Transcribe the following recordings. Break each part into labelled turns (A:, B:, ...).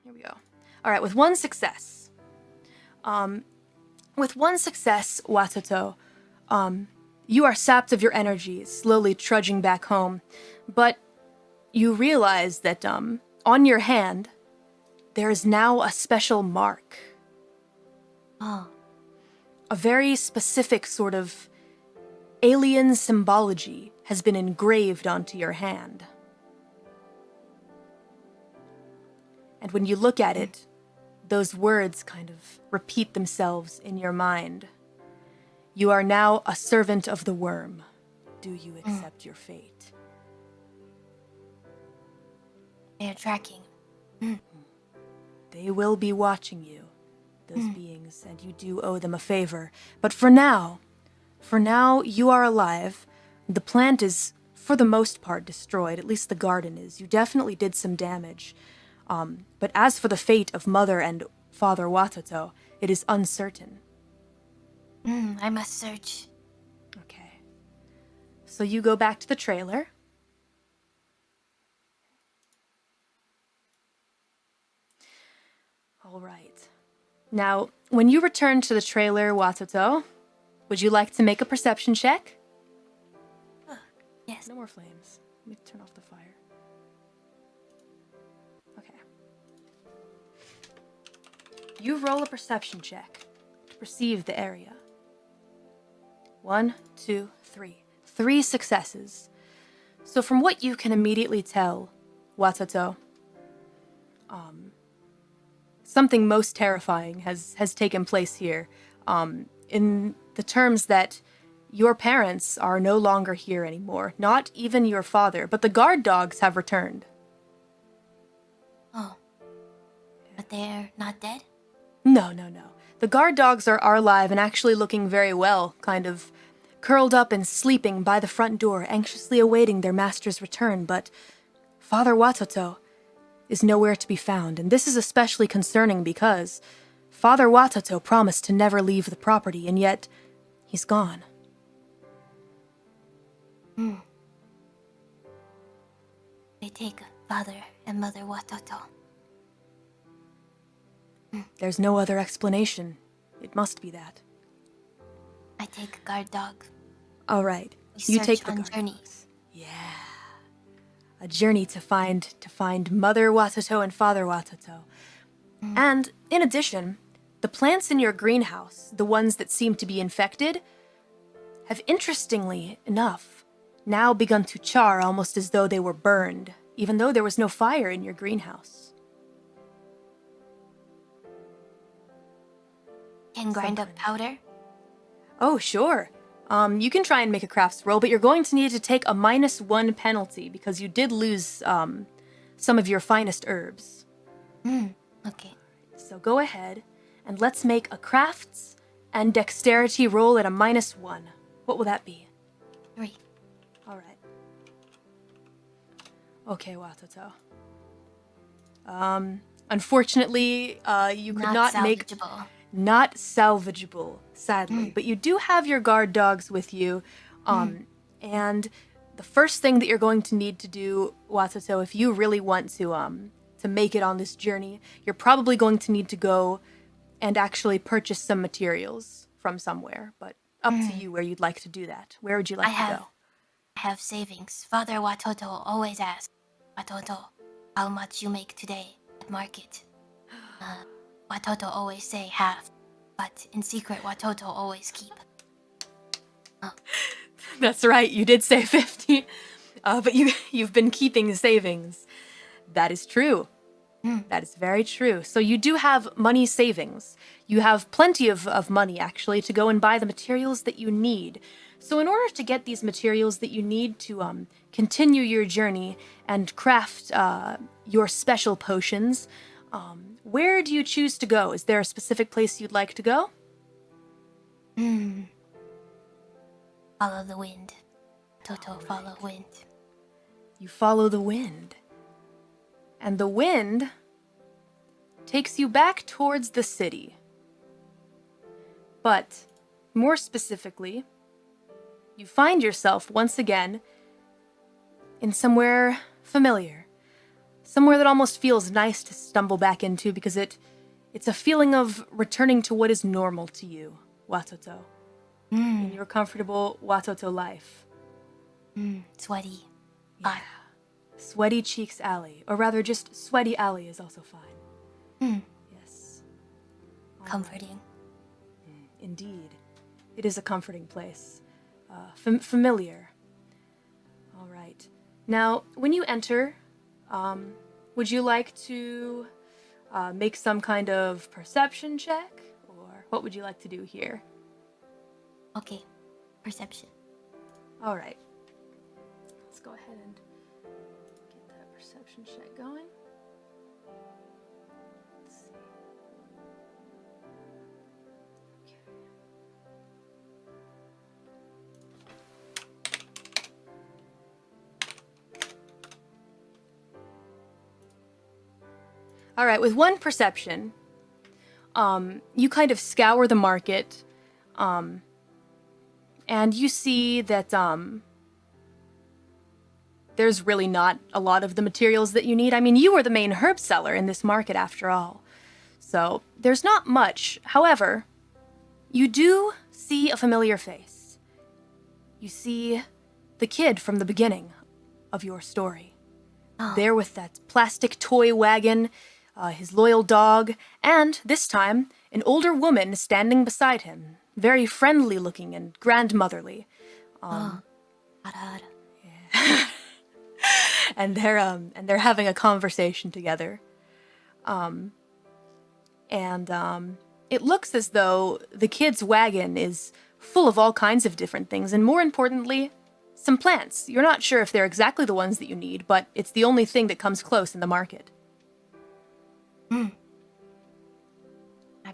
A: Here we go. All right, with one success. Watoto, you are sapped of your energy, slowly trudging back home. But you realize that on your hand, there is now a special mark.
B: Oh.
A: A very specific sort of alien symbology has been engraved onto your hand. And when you look at it, those words kind of repeat themselves in your mind. You are now a servant of the worm. Do you accept your fate?
B: They're tracking.
A: They will be watching you, those beings, and you do owe them a favor. But for now, you are alive. The plant is, for the most part, destroyed. At least the garden is. You definitely did some damage. But as for the fate of Mother and Father Watoto, it is uncertain.
B: I must search.
A: Okay. So you go back to the trailer. All right. Now, when you return to the trailer, Watoto, would you like to make a perception check?
B: Yes.
A: No more flames. Let me turn off the fire. Okay. You roll a perception check to perceive the area. 1, 2, 3. 3 successes. So from what you can immediately tell, Watoto, something most terrifying has taken place here, in the terms that your parents are no longer here anymore. Not even your father, but the guard dogs have returned.
B: Oh. But they're not dead?
A: No. The guard dogs are alive and actually looking very well, kind of curled up and sleeping by the front door, anxiously awaiting their master's return, but Father Watoto is nowhere to be found, and this is especially concerning because Father Watoto promised to never leave the property, and yet he's gone.
B: They take Father and Mother Watoto.
A: There's no other explanation. It must be that.
B: I take a guard dog.
A: All right.
B: We
A: You take
B: search
A: the
B: on
A: guard
B: journey.
A: dogs. Yeah. A journey to find Mother Watoto and Father Watoto. And in addition, the plants in your greenhouse, the ones that seem to be infected, have interestingly enough now begun to char almost as though they were burned, even though there was no fire in your greenhouse.
B: Can grind up powder?
A: Oh, sure. You can try and make a crafts roll, but you're going to need to take a -1 penalty because you did lose some of your finest herbs.
B: Okay.
A: So go ahead and let's make a crafts and dexterity roll at a -1. What will that be?
B: 3.
A: All right. Okay, Watoto. Unfortunately, you could not make...
B: salvageable.
A: Not salvageable, sadly. But you do have your guard dogs with you. And the first thing that you're going to need to do, Watoto, if you really want to make it on this journey, you're probably going to need to go and actually purchase some materials from somewhere. But up to you where you'd like to do that. Where would you like to go?
B: I have savings. Father Watoto always asks, Watoto, how much you make today at market? Watoto always say half, but in secret Watoto always keep.
A: That's right, you did say 50. But you've been keeping savings. That is true. That is very true. So you do have money savings. You have plenty of money, actually, to go and buy the materials that you need. So in order to get these materials that you need to continue your journey and craft your special potions, where do you choose to go? Is there a specific place you'd like to go?
B: Follow the wind. Toto, follow wind.
A: You follow the wind. And the wind takes you back towards the city. But, more specifically, you find yourself once again in somewhere familiar. somewhere that almost feels nice to stumble back into because it's a feeling of returning to what is normal to you, Watoto, in your comfortable Watoto life.
B: Sweaty.
A: Yeah. Sweaty Cheeks Alley, or rather just Sweaty Alley is also fine. Yes.
B: Comforting.
A: Indeed. It is a comforting place. Familiar. All right. Now, when you enter, would you like to make some kind of perception check? Or what would you like to do here?
B: Okay. Perception.
A: All right. Let's go ahead and get that perception check going. Let's see. Okay. All right, with one perception, you kind of scour the market, and you see that there's really not a lot of the materials that you need. I mean, you are the main herb seller in this market after all. So there's not much. However, you do see a familiar face. You see the kid from the beginning of your story. There with that plastic toy wagon, his loyal dog, and, this time, an older woman standing beside him, very friendly looking and grandmotherly. And they're having a conversation together. It looks as though the kid's wagon is full of all kinds of different things, and more importantly, some plants. You're not sure if they're exactly the ones that you need, but it's the only thing that comes close in the market.
B: I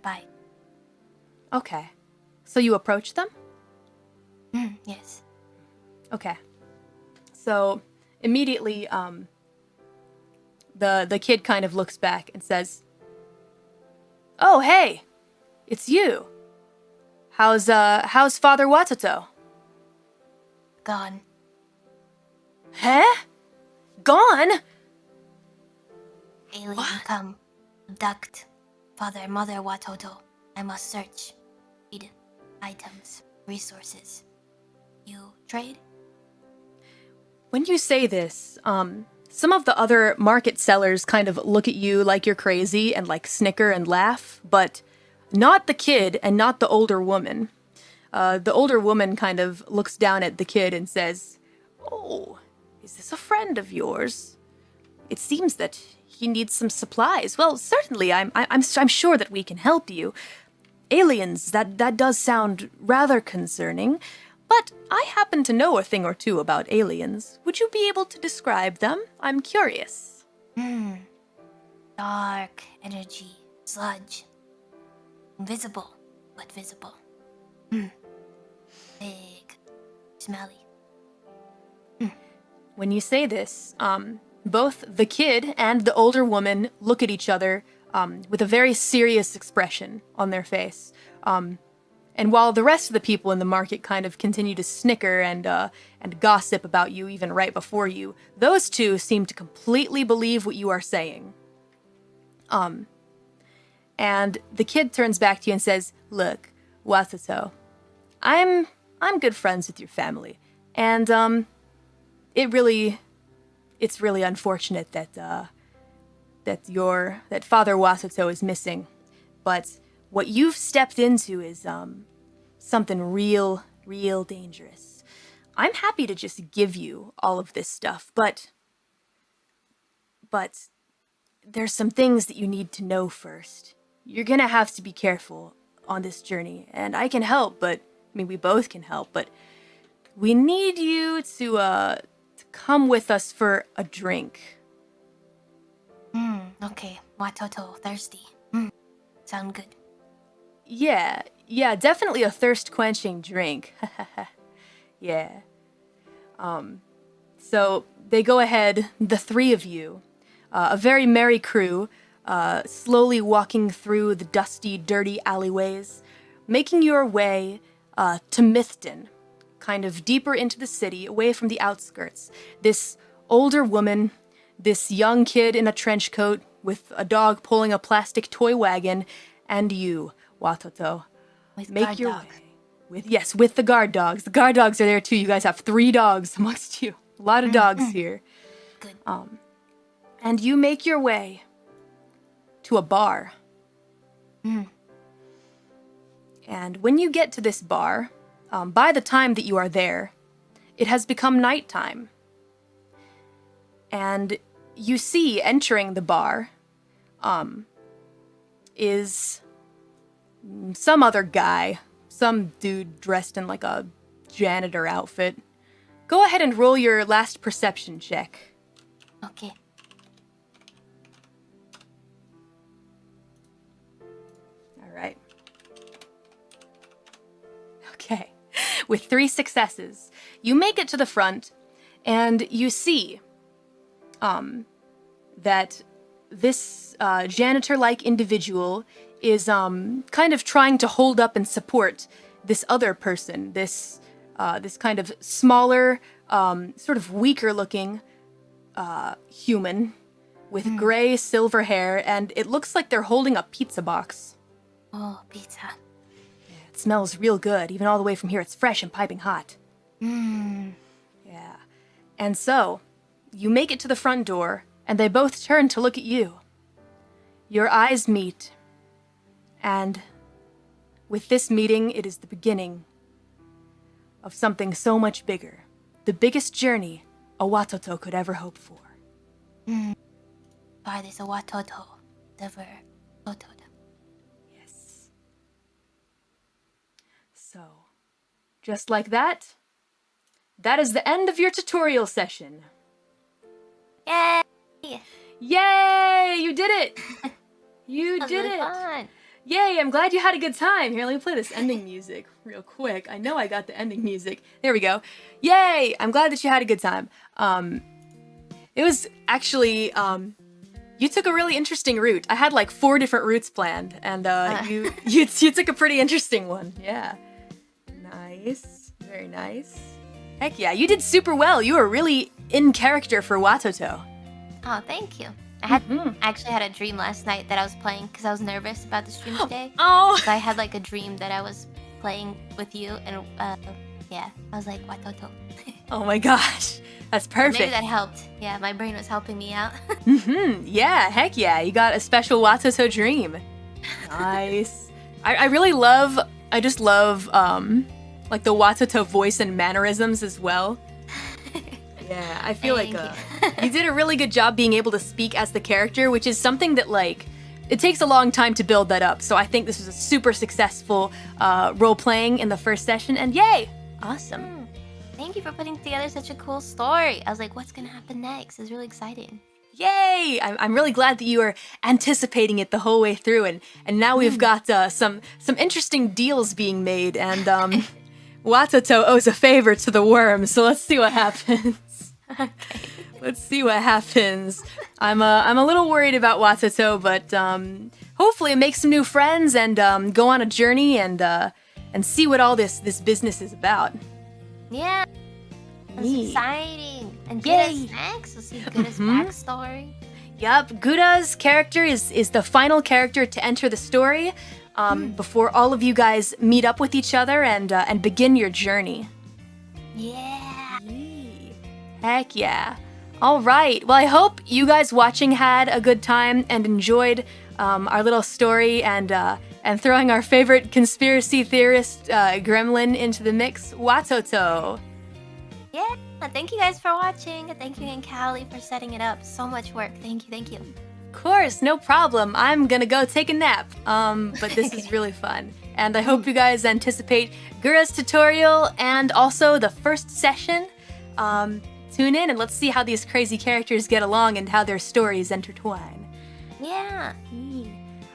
B: buy.
A: Okay. So you approach them?
B: Yes.
A: Okay. So immediately, the kid kind of looks back and says, "Oh, hey, it's you. How's Father Watoto?"
B: Gone.
A: Huh? Gone?
B: Alien come. Abduct. Father, Mother Watoto. I must search. Need items. Resources. You trade?
A: When you say this, some of the other market sellers kind of look at you like you're crazy and like snicker and laugh, but not the kid and not the older woman. The older woman kind of looks down at the kid and says, "Oh, is this a friend of yours? It seems that he needs some supplies. Well, certainly, I'm sure that we can help you. Aliens, that does sound rather concerning, but I happen to know a thing or two about aliens. Would you be able to describe them? I'm curious."
B: Dark energy. Sludge. Invisible, but visible. Big. Smelly.
A: When you say this, both the kid and the older woman look at each other with a very serious expression on their face. And while the rest of the people in the market kind of continue to snicker and gossip about you even right before you, those two seem to completely believe what you are saying. And the kid turns back to you and says, "Look, Watoto, I'm good friends with your family, and it's really unfortunate that Father Watoto is missing. But what you've stepped into is something real dangerous. I'm happy to just give you all of this stuff, but there's some things that you need to know first. You're gonna have to be careful on this journey, and I can help, but I mean we both can help, but we need you to come with us for a drink."
B: Okay. Watoto, thirsty. Sound good.
A: Yeah, definitely a thirst-quenching drink. Yeah. So they go ahead, the three of you, a very merry crew, slowly walking through the dusty, dirty alleyways, making your way to Mythden, kind of deeper into the city, away from the outskirts. This older woman, this young kid in a trench coat with a dog pulling a plastic toy wagon, and you, Watoto,
B: With
A: make
B: guard
A: your
B: dog.
A: way. With the guard dogs. The guard dogs are there too. You guys have 3 dogs amongst you. A lot of dogs here.
B: Good.
A: And you make your way to a bar. And when you get to this bar, by the time that you are there, it has become nighttime. And you see entering the bar is some other guy, some dude dressed in like a janitor outfit. Go ahead and roll your last perception check.
B: Okay.
A: All right. Okay. With 3 successes, you make it to the front, and you see that this janitor-like individual is kind of trying to hold up and support this other person, this kind of smaller, sort of weaker-looking human with gray silver hair, and it looks like they're holding a pizza box.
B: Oh, pizza.
A: It smells real good, even all the way from here. It's fresh and piping hot. Yeah. And so, you make it to the front door, and they both turn to look at you. Your eyes meet, and with this meeting, it is the beginning of something so much bigger. The biggest journey a Watoto could ever hope for.
B: God is a Watoto. Never Watoto.
A: Yes. So, just like that, that is the end of your tutorial session.
B: Yay!
A: Yay! You did it! You
B: That was
A: did
B: really
A: it!
B: fun.
A: Yay, I'm glad you had a good time. Here, let me play this ending music real quick. I know I got the ending music. There we go. Yay! I'm glad that you had a good time. It was actually, you took a really interesting route. I had like 4 different routes planned, and you took a pretty interesting one. Yeah. Nice. Very nice. Heck yeah, you did super well. You were really in character for Watoto.
B: Oh, thank you. I actually had a dream last night that I was playing because I was nervous about the stream today.
A: Oh!
B: So I had like a dream that I was playing with you, and yeah, I was like Watoto.
A: Oh my gosh. That's perfect.
B: Maybe that helped. Yeah, my brain was helping me out.
A: Yeah, heck yeah. You got a special Watoto dream. Nice. I really love, I just love, like the Watoto voice and mannerisms as well. Yeah, I feel like you did a really good job being able to speak as the character, which is something that, like, it takes a long time to build that up. So I think this was a super successful role-playing in the first session, and yay! Awesome.
B: Thank you for putting together such a cool story. I was like, what's gonna happen next? It's really exciting.
A: Yay! I'm really glad that you were anticipating it the whole way through, and now we've got some interesting deals being made, and Watoto owes a favor to the worm, so let's see what happens.
B: Okay.
A: Let's see what happens. I'm a little worried about Watoto, but hopefully make some new friends and go on a journey and see what all this business is about.
B: Yeah. That's
A: Neat.
B: exciting. And
A: Yay.
B: Guda's next. We'll see Guda's backstory.
A: Yup, Guda's character is the final character to enter the story before all of you guys meet up with each other and begin your journey.
B: Yeah.
A: Heck yeah. All right. Well, I hope you guys watching had a good time and enjoyed our little story and throwing our favorite conspiracy theorist gremlin into the mix, Watoto.
B: Yeah. Thank you guys for watching. Thank you, and Callie, for setting it up. So much work. Thank you. Thank you.
A: Of course, no problem. I'm gonna go take a nap. But this is really fun. And I hope you guys anticipate Gura's tutorial and also the first session. Tune in and let's see how these crazy characters get along and how their stories intertwine.
B: Yeah.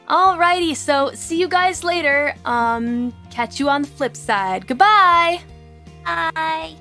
A: Alrighty, so see you guys later. Catch you on the flip side. Goodbye!
B: Bye.